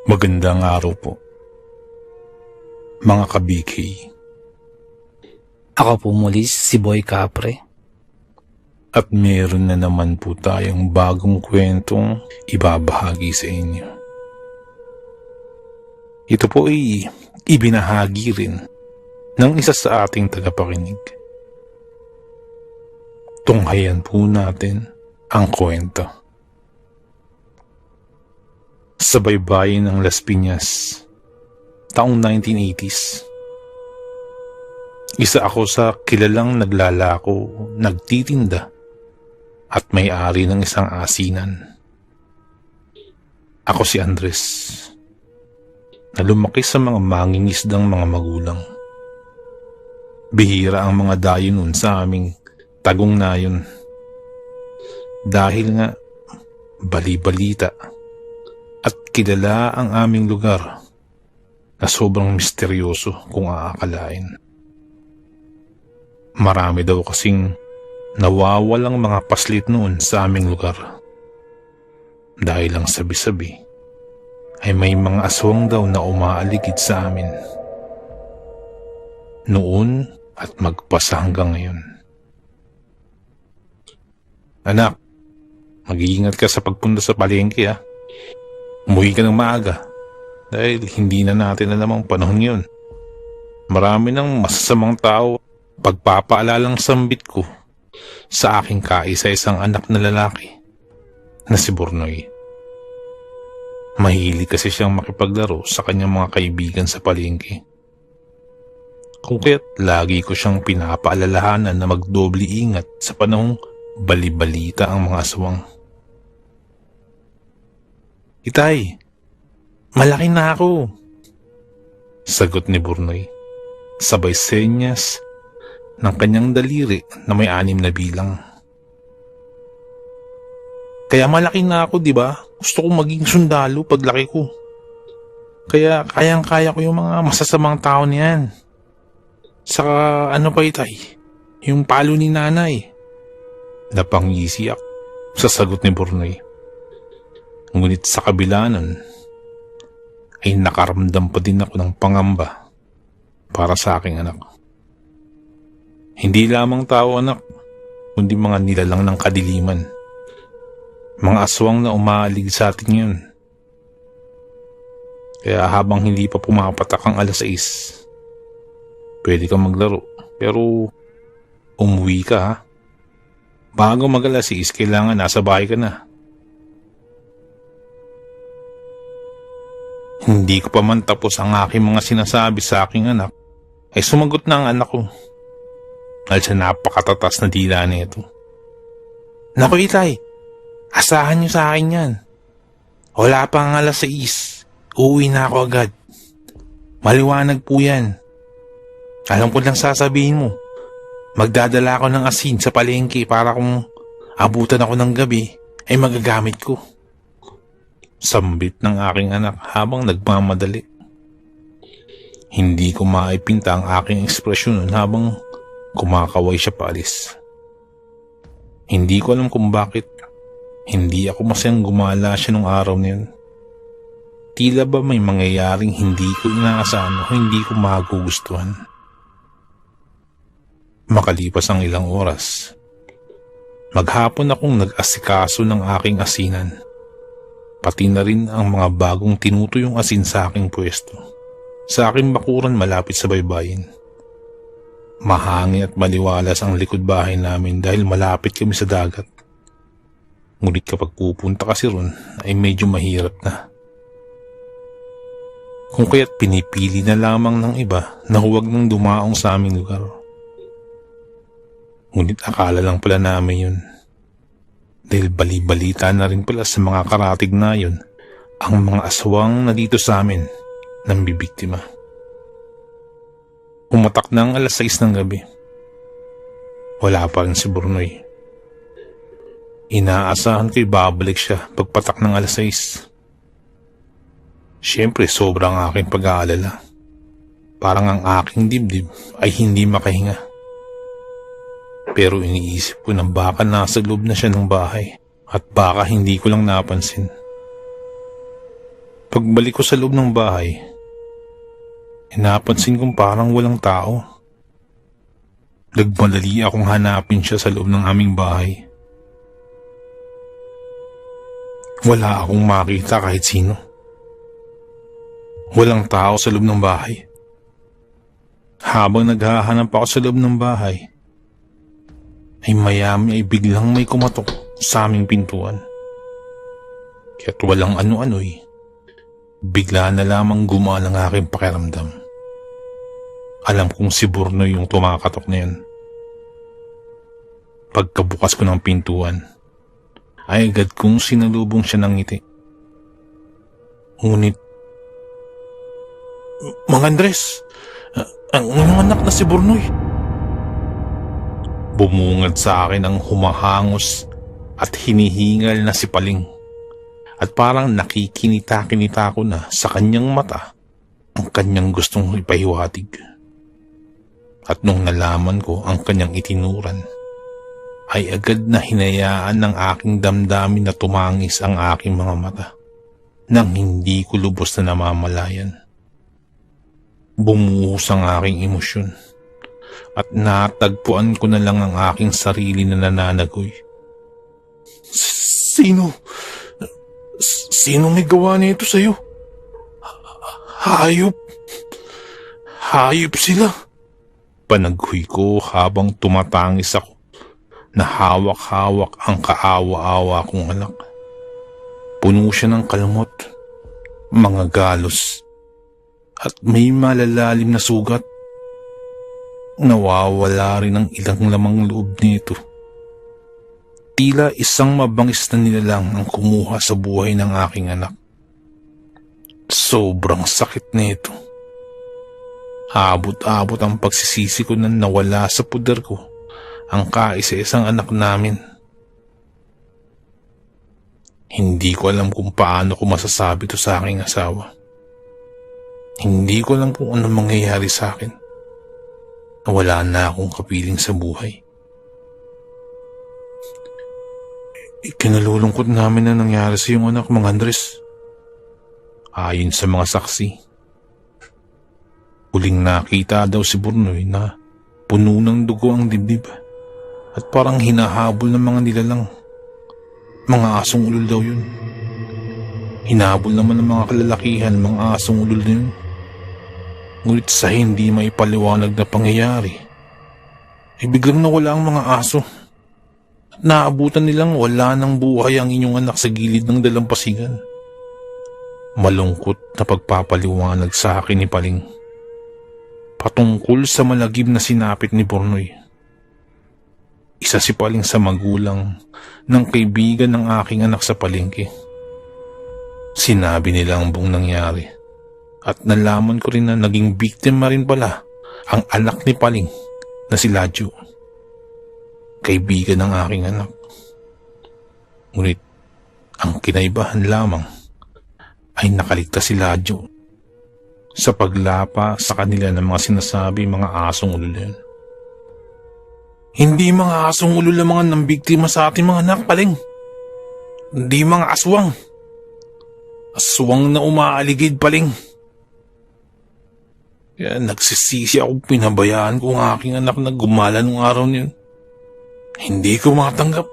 Magandang araw po, mga ka-BK. Ako po muli si Boy Capre. At meron na naman po tayong bagong kwentong ibabahagi sa inyo. Ito po ay ibinahagi rin ng isa sa ating tagapakinig. Tunghayan po natin ang kwento. Sa baybayin ng Las Piñas, taong 1980s. Isa ako sa kilalang naglalako, nagtitinda, at may-ari ng isang asinan. Ako si Andres, na lumaki sa mga mangingisdang mga magulang. Bihira ang mga dayo nun sa aming tagong nayon. Dahil nga, bali-balita at kilala ang aming lugar na sobrang misteryoso kung aakalain. Marami daw kasing nawawalang mga paslit noon sa aming lugar. Dahil lang sabi-sabi ay may mga aswang daw na umaaligid sa amin. Noon at magpasa hanggang ngayon. Anak, mag-iingat ka sa pagpunta sa palengke ha. Umuwi ka ng maaga dahil hindi na natin alam ang panahon yun. Marami ng masasamang tao pagpapaalalang sambit ko sa aking kaisa-isang anak na lalaki na si Bornoy. Mahilig kasi siyang makipaglaro sa kanyang mga kaibigan sa palengke. Kung kaya't lagi ko siyang pinapaalalahanan na magdobli ingat sa panahong bali-balita ang mga aswang. Itay, malaki na ako, sagot ni Bornoy, sabay senyas ng kanyang daliri na may 6 na bilang. Kaya malaki na ako, di ba? Gusto kong maging sundalo paglaki ko. Kaya kayang-kaya ko yung mga masasamang tao niyan. Saka ano pa itay? Yung palo ni nanay. Napangisiyak sa sagot ni Bornoy. Ngunit sa kabila nun, ay nakaramdam pa din ako ng pangamba para sa aking anak. Hindi lamang tao anak, kundi mga nilalang ng kadiliman. Mga aswang na umaalig sa atin yun. Kaya habang hindi pa pumapatak ang 6, pwede kang maglaro. Pero umuwi ka ha. Bago mag 6, kailangan nasa bahay ka na. Hindi ko pa man tapos ang aking mga sinasabi sa aking anak, ay sumagot na ang anak ko. Dahil sa napakatatas na dila nito. Naku itay, asahan niyo sa akin yan. Wala pa ang 6, uuwi na ako agad. Maliwanag po yan. Alam ko lang sasabihin mo, magdadala ako ng asin sa palengke para kung abutan ako ng gabi, ay magagamit ko. Sambit ng aking anak habang nagmamadali. Hindi ko maipinta ang aking ekspresyon habang kumakaway siya paalis. Hindi ko alam kung bakit hindi ako masayang gumala siya nung araw na yun. Tila ba may mangyayaring hindi ko inaasahan o hindi ko magugustuhan. Makalipas ang ilang oras, maghapon akong nag-asikaso ng aking asinan. Pati na rin ang mga bagong tinutuyong asin sa aking pwesto. Sa aking bakuran malapit sa baybayin. Mahangin at maliwalas ang likod bahay namin dahil malapit kami sa dagat. Ngunit kapag pupunta kasi ron ay medyo mahirap na. Kung kaya't pinipili na lamang ng iba na huwag nang dumaong sa aming lugar. Ngunit akala lang pala namin yun. Dahil bali-balita na rin pala sa mga karatig na yun ang mga aswang na dito sa amin nang bibiktima. Umatak na ang 6 ng gabi. Wala pa rin si Bornoy. Inaasahan ko'y babalik siya pagpatak ng 6. Siyempre sobrang aking pag-aalala. Parang ang aking dibdib ay hindi makahinga. Pero iniisip ko na baka nasa loob na siya ng bahay at baka hindi ko lang napansin. Pagbalik ko sa loob ng bahay, napansin kong parang walang tao. Nagmadali akong hanapin siya sa loob ng aming bahay. Wala akong makita kahit sino. Walang tao sa loob ng bahay. Habang naghahanap ako sa loob ng bahay, ay mayami ay biglang may kumatok sa aming pintuan. Kaya't walang ano-ano'y, bigla na lamang gumana ang aking pakiramdam. Alam kong si Bornoy yung tumakatok na yun. Pagkabukas ko ng pintuan, ay agad kong sinalubong siya ng ngiti. Ngunit, Mang Andres, ang inyong anak na si Bornoy. Bumungad sa akin ang humahangos at hinihingal na si Paling. At parang nakikinita-kinita ko na sa kanyang mata ang kanyang gustong ipahiwatig. At nung nalaman ko ang kanyang itinuran, ay agad na hinayaan ng aking damdamin na tumangis ang aking mga mata nang hindi ko lubos na namamalayan. Bumuhos ang aking emosyon at natagpuan ko na lang ang aking sarili na nananagoy. Sino may gawa nito sa'yo? Hayop. Hayop sila. Panaghoy ko habang tumatangis ako na hawak-hawak ang kaawa-awa kong anak. Puno siya ng kalmot, mga galos, at may malalalim na sugat. Nawawala rin ang ilang lamang loob nito. Tila isang mabangis na nilalang ang kumuha sa buhay ng aking anak. Sobrang sakit nito. Abot-abot ang pagsisisi ko na nawala sa puder ko ang kaisa-isang anak namin. Hindi ko alam kung paano ko masasabi to sa aking asawa. Hindi ko alam kung ano mangyayari sa akin. Wala na akong kapiling sa buhay. Ikinalulungkot namin na nangyari sa iyong anak, Mang Andres. Ayon sa mga saksi, huling nakita daw si Bornoy na puno ng dugo ang dibdib at parang hinahabol ng mga nilalang. Mga asong ulol daw yun. Hinahabol naman ng mga kalalakihan, mga asong ulol na yun. Ngunit sa hindi maipaliwanag na pangyayari, ay biglang nawala ang mga aso. At naabutan nilang wala ng buhay ang inyong anak sa gilid ng dalampasigan. Malungkot na pagpapaliwanag sa akin ni Paling patungkol sa malagim na sinapit ni Bornoy. Isa si Paling sa magulang ng kaibigan ng aking anak sa palengke. Sinabi nila ang buong nangyari at nalaman ko rin na naging biktima rin pala ang anak ni Paling na si Ladyo, kaibigan ng aking anak. Ngunit ang kinaibahan lamang ay nakaligtas si Ladyo sa paglapa sa kanila ng mga sinasabi mga asong ulol yan. Hindi mga asong ulol ang mga nambiktima sa ating mga anak, Paling. Hindi mga aswang. Aswang na umaaligid, Paling. Kaya nagsisisi ako pinabayaan ko ang aking anak na gumala nung araw niyon. Hindi ko matanggap.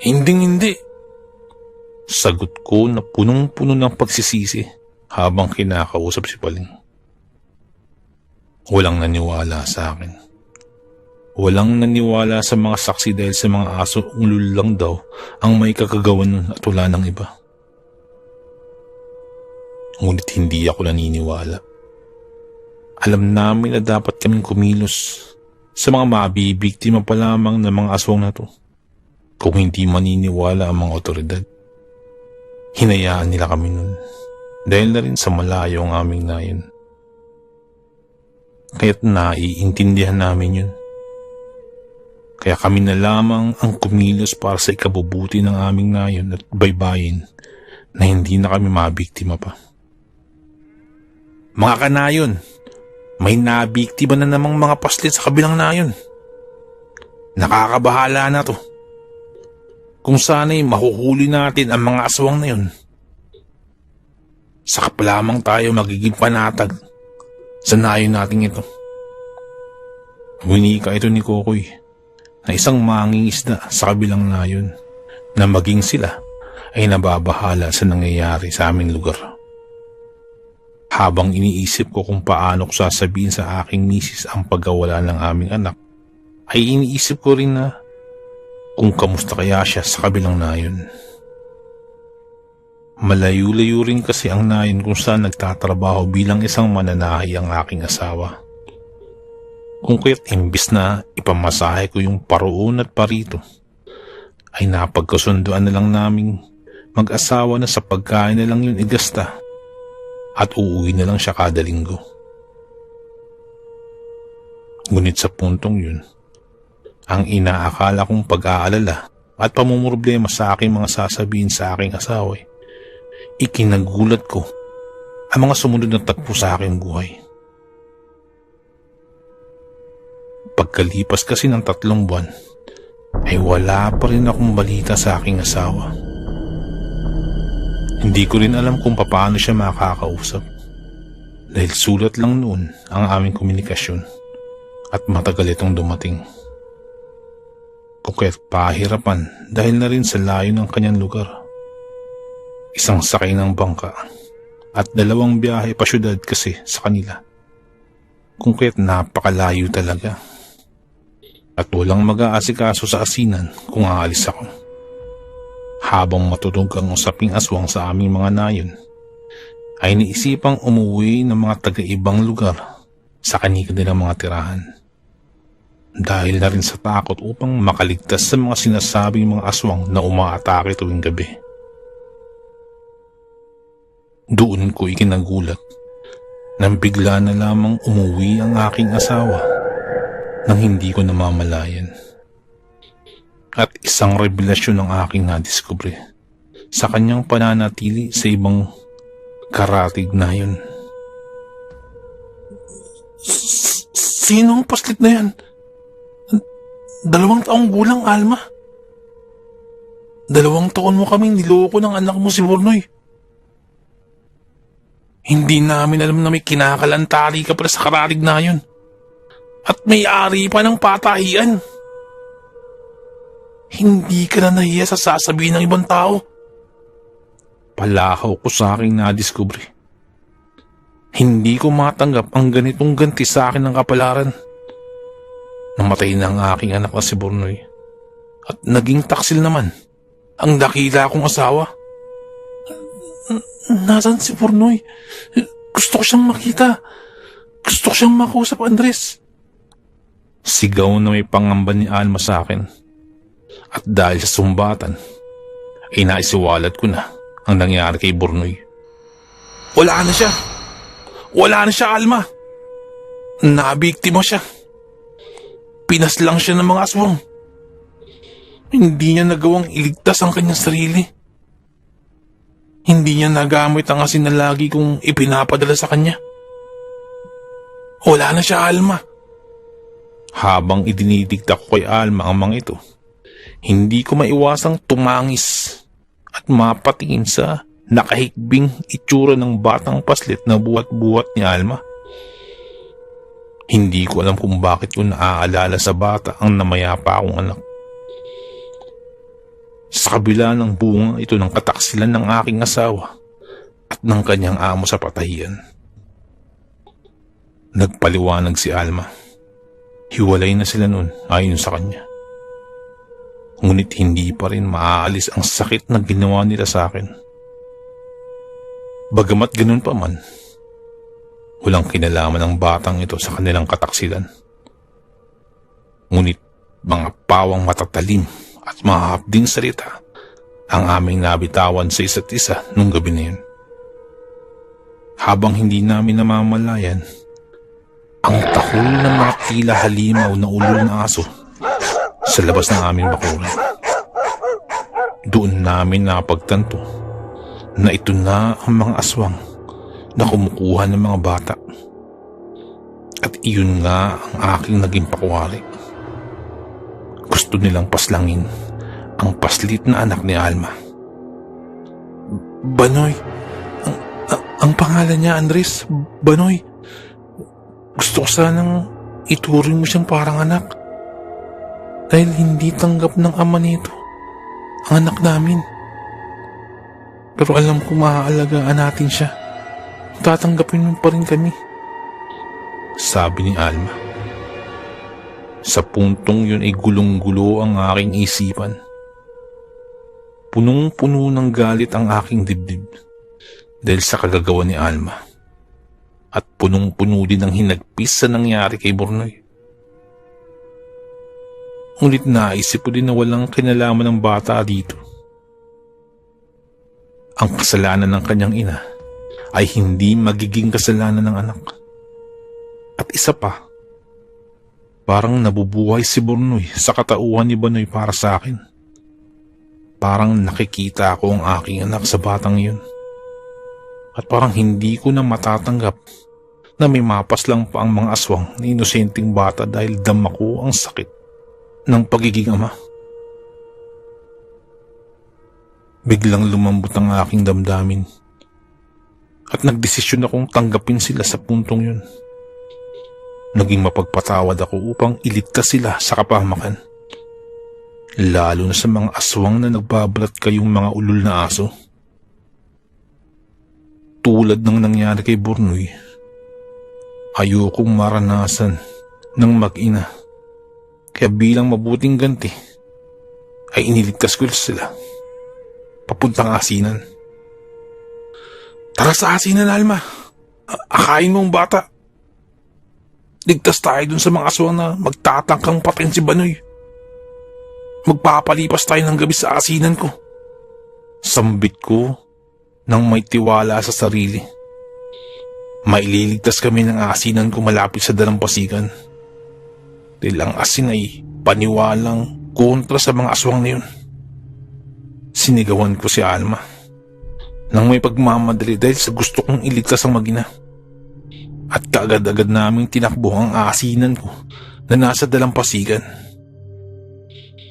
Hindi. Sagot ko na punong-puno ng pagsisisi habang kinakausap si Paling. Walang naniwala sa akin. Walang naniwala sa mga saksi dahil sa mga aso ulul lang daw ang may kakagawan nun at wala ng iba. Ngunit hindi ako naniniwala. Alam namin na dapat kaming kumilos sa mga mabibiktima pa lamang ng mga aswang na to. Kung hindi maniniwala ang mga otoridad, hinayaan nila kami nun dahil na rin sa malayo ang aming nayon. Kaya't naiintindihan namin yun. Kaya kami na lamang ang kumilos para sa ikabubuti ng aming nayon at baybayin na hindi na kami mabiktima pa. Mga kanayon, may nabiktima na namang mga paslit sa kabilang nayon. Nakakabahala na to. Kung sana'y mahuhuli natin ang mga aswang na yun. Saka pa lamang tayo magiging panatag sa nayon nating ito. Winika ito ni Kokoy na isang mangingisda sa kabilang nayon na maging sila ay nababahala sa nangyayari sa aming lugar. Habang iniisip ko kung paano ko sasabihin sa aking misis ang pagkawala ng aming anak, ay iniisip ko rin na kung kamusta kaya siya sa kabilang nayon. Malayo-layo rin kasi ang nayon kung saan nagtatrabaho bilang isang mananahi ang aking asawa. Kung kaya't imbis na ipamasahe ko yung paroon at parito, ay napagkasunduan na lang naming mag-asawa na sa pagkain na lang yun igasta at uuwi na lang siya kada linggo. Ngunit sa puntong yun, ang inaakala kong pag-aalala at pamumroblema sa aking mga sasabihin sa aking asawa, ikinagulat ko ang mga sumunod na tagpo sa aking buhay. Pagkalipas kasi ng 3 buwan, ay wala pa rin akong balita sa aking asawa. Hindi ko rin alam kung paano siya makakausap dahil sulat lang noon ang aming komunikasyon at matagal itong dumating. Kung kaya't pahirapan dahil na rin sa layo ng kanyang lugar. Isang sakay ng bangka at 2 biyahe pa syudad kasi sa kanila. Kung kaya't napakalayo talaga. At walang mag-aasikaso sa asinan kung aalis ako. Habang matutog ang usaping aswang sa aming mga nayon, ay niisipang umuwi ng mga taga-ibang lugar sa kanilang mga tirahan. Dahil na rin sa takot upang makaligtas sa mga sinasabing mga aswang na umaatake tuwing gabi. Doon ko ikinagulat nang bigla na lamang umuwi ang aking asawa nang hindi ko namamalayan. At isang revelasyon ang aking nadiskubre sa kanyang pananatili sa ibang karatig na yun. Sino ang paslit na yan? 2 taong gulang, Alma. 2 taon mo kaming niloko ng anak mo si Bornoy. Hindi namin alam na may kinakalantari ka pala sa karatig na yun. At may-ari pa ng patahian. Hindi ka na nahiya sa sasabihin ng ibang tao. Palakaw ko sa aking nadiskubre. Hindi ko matanggap ang ganitong ganti sa akin ng kapalaran. Namatay na ang aking anak na si Bornoy. At naging taksil naman ang dakila kong asawa. Nasaan si Bornoy? Gusto ko siyang makita. Gusto ko siyang makausap, Andres. Sigaw na may pangamba ni Alma sa akin. At dahil sa sumbatan, ay naisiwalat ko na ang nangyari kay Bornoy. Wala na siya. Wala na siya, Alma. Nabiktima siya. Pinaslang siya ng mga aswang. Hindi niya nagawang iligtas ang kanyang sarili. Hindi niya nagamit ang asin na lagi kong ipinapadala sa kanya. Wala na siya, Alma. Habang idinidikta ko kay Alma ang mga ito, hindi ko maiwasang tumangis at mapatingin sa nakahikbing itsura ng batang paslit na buhat-buhat ni Alma. Hindi ko alam kung bakit ko naaalala sa bata ang namayapa akong anak. Sa kabila ng bunga ito ng kataksilan ng aking asawa at ng kanyang amo sa patahian. Nagpaliwanag si Alma. Hiwalay na sila noon ayon sa kanya. Ngunit hindi pa rin maaalis ang sakit na ginawa nila sa akin. Bagamat ganun pa man, walang kinalaman ng batang ito sa kanilang kataksilan. Ngunit mga pawang matatalim at mahahapding salita ang aming nabitawan sa isa't isa nung gabi na yun. Habang hindi namin namamalayan, ang takol ng mga tila halimaw na ulo ng aso sa labas ng aming bakuran. Doon namin napagtanto na ito na ang mga aswang na kumukuha ng mga bata. At iyon nga ang aking naging pakuwari. Gusto nilang paslangin ang paslit na anak ni Alma. Banoy, Ang pangalan niya, Andres Banoy. Gusto ko sanang ituring mo siyang parang anak. Dahil hindi tanggap ng ama nito ang anak namin. Pero alam ko maaalagaan natin siya. Tatanggapin mo pa rin kami. Sabi ni Alma. Sa puntong yun ay gulong-gulo ang aking isipan. Punong-puno ng galit ang aking dibdib dahil sa kagagawa ni Alma. At punong-puno din ng hinagpis sa nangyari kay Bornoy. Ngunit naisip ko din na walang kinalaman ng bata dito. Ang kasalanan ng kanyang ina ay hindi magiging kasalanan ng anak. At isa pa, parang nabubuhay si Bornoy sa katauhan ni Banoy para sa akin. Parang nakikita ko ang aking anak sa batang yun. At parang hindi ko na matatanggap na may mapas lang pa ang mga aswang na inosenteng bata dahil dama ko ang sakit ng pagiging ama. Biglang lumambot ang aking damdamin at nagdesisyon akong tanggapin sila sa puntong yun. Naging mapagpatawad ako upang iligtas sila sa kapahamakan. Lalo na sa mga aswang na nagbabalat kayong mga ulol na aso. Tulad ng nangyari kay Bornoy, ayokong maranasan ng mag-ina. Kaya bilang mabuting ganti, ay iniligtas ko sila papuntang asinan. Tara sa asinan, Alma. Akain mo ang bata. Ligtas tayo dun sa mga aswang na magtatangkang patayin si Banoy. Magpapalipas tayo ng gabi sa asinan ko. Sambit ko nang may tiwala sa sarili. Maililigtas kami ng asinan ko malapit sa dalampasigan. Dahil ang asin ay paniwalang kontra sa mga aswang na yun. Sinigawan ko si Alma nang may pagmamadali dahil sa gusto kong iligtas ang mag-ina. At kaagad-agad naming tinakbo ang asinan ko na nasa dalampasigan.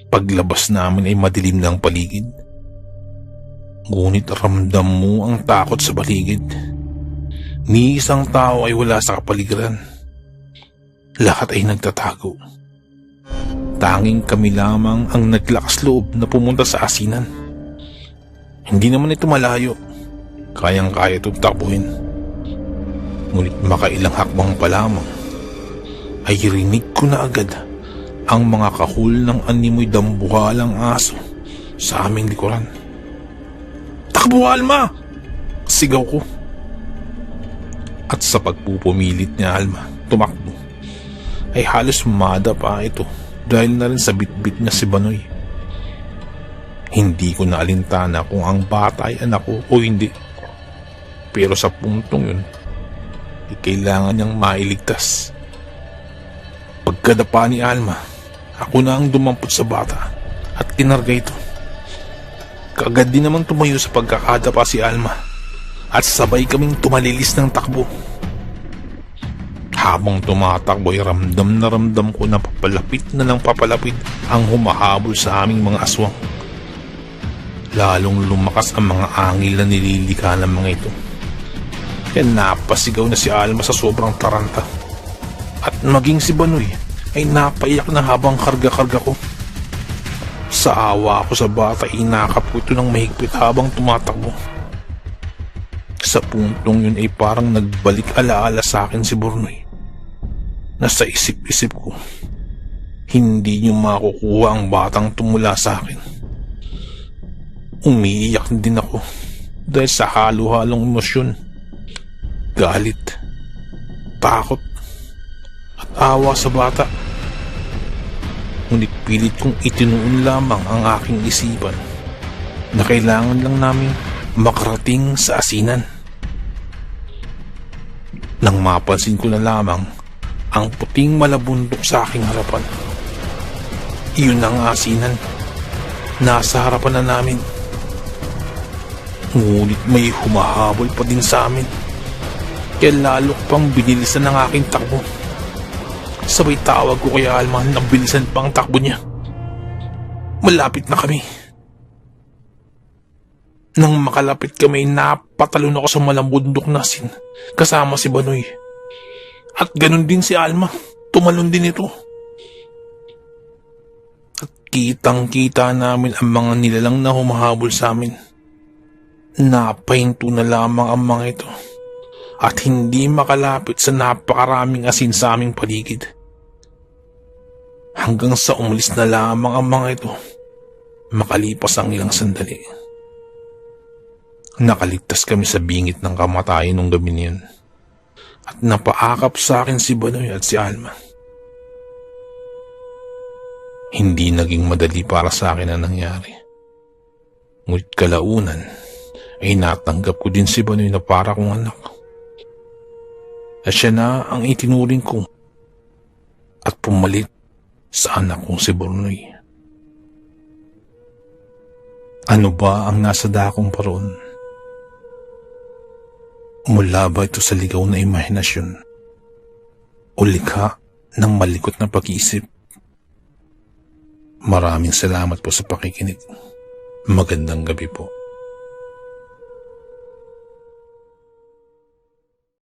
Paglabas namin ay madilim na ang paligid. Ngunit ramdam mo ang takot sa paligid. Ni isang tao ay wala sa kapaligiran. Lahat ay nagtatago. Tanging kami lamang ang naglakas loob na pumunta sa asinan. Hindi naman ito malayo. Kayang-kaya itong takbuhin. Ngunit makailang hakbang pa lamang ay rinig ko na agad ang mga kahul ng animoy dambuhalang aso sa aming likuran. Takbo, Alma! Sigaw ko. At sa pagpupumilit ni Alma tumakbo ay halos umada pa ito dahil na rin sa bitbit niya si Banoy. Hindi ko na alintana kung ang bata ay anak ko o hindi. Pero sa puntong yun, ay kailangan niyang mailigtas. Pagkadapa ni Alma, ako na ang dumampot sa bata at kinarga ito. Kaagad din naman tumayo sa pagkakadapa si Alma at sabay kaming tumalilis ng takbo. Habang tumatakbo ay ramdam na ramdam ko na papalapit na ng papalapit ang humahabol sa aming mga aswang. Lalong lumakas ang mga angil na nililika ng mga ito. Kaya napasigaw na si Alma sa sobrang taranta. At maging si Banoy ay napaiyak na habang karga-karga ko. Sa awa ko sa bata, inakap ko ito ng mahigpit habang tumatakbo. Sa puntong yun ay parang nagbalik alaala sa akin si Bornoy. Nasa isip-isip ko, hindi niyo makukuha ang batang tumula sa akin. Umiiyak din ako dahil sa halo-halong emosyon. Galit, takot, at awa sa bata. Ngunit pilit kong itinuon lamang ang aking isipan na kailangan lang namin makarating sa asinan. Nang mapansin ko na lamang ang puting malabundok sa aking harapan. Iyon ang asinan. Nasa harapan na namin. Ngunit may humahabol pa din sa amin. Kaya lalo pang binilisan ng aking takbo. Sabay tawag ko kay Alma na bilisan pa ang takbo niya. Malapit na kami. Nang makalapit kami, napatalon ako sa malambundok na asin kasama si Banoy. At ganun din si Alma, tumalon din ito. At kitang-kita namin ang mga nilalang na humahabol sa amin. Napahinto na lamang ang mga ito at hindi makalapit sa napakaraming asin sa aming paligid. Hanggang sa umalis na lamang ang mga ito, makalipas ang ilang sandali. Nakaligtas kami sa bingit ng kamatayan nung gabi niyon. At napaakap sa akin si Banoy at si Alma. Hindi naging madali para sa akin ang nangyari. Ngunit kalaunan ay natanggap ko din si Banoy na para kong anak. At siya na ang itinuring ko at pumalit sa anak kong si Banoy. Ano ba ang nasa dakong paroon? Mula ba ito sa ligaw na imahinasyon o likha ng malikot na pag-iisip? Maraming salamat po sa pakikinig. Magandang gabi po.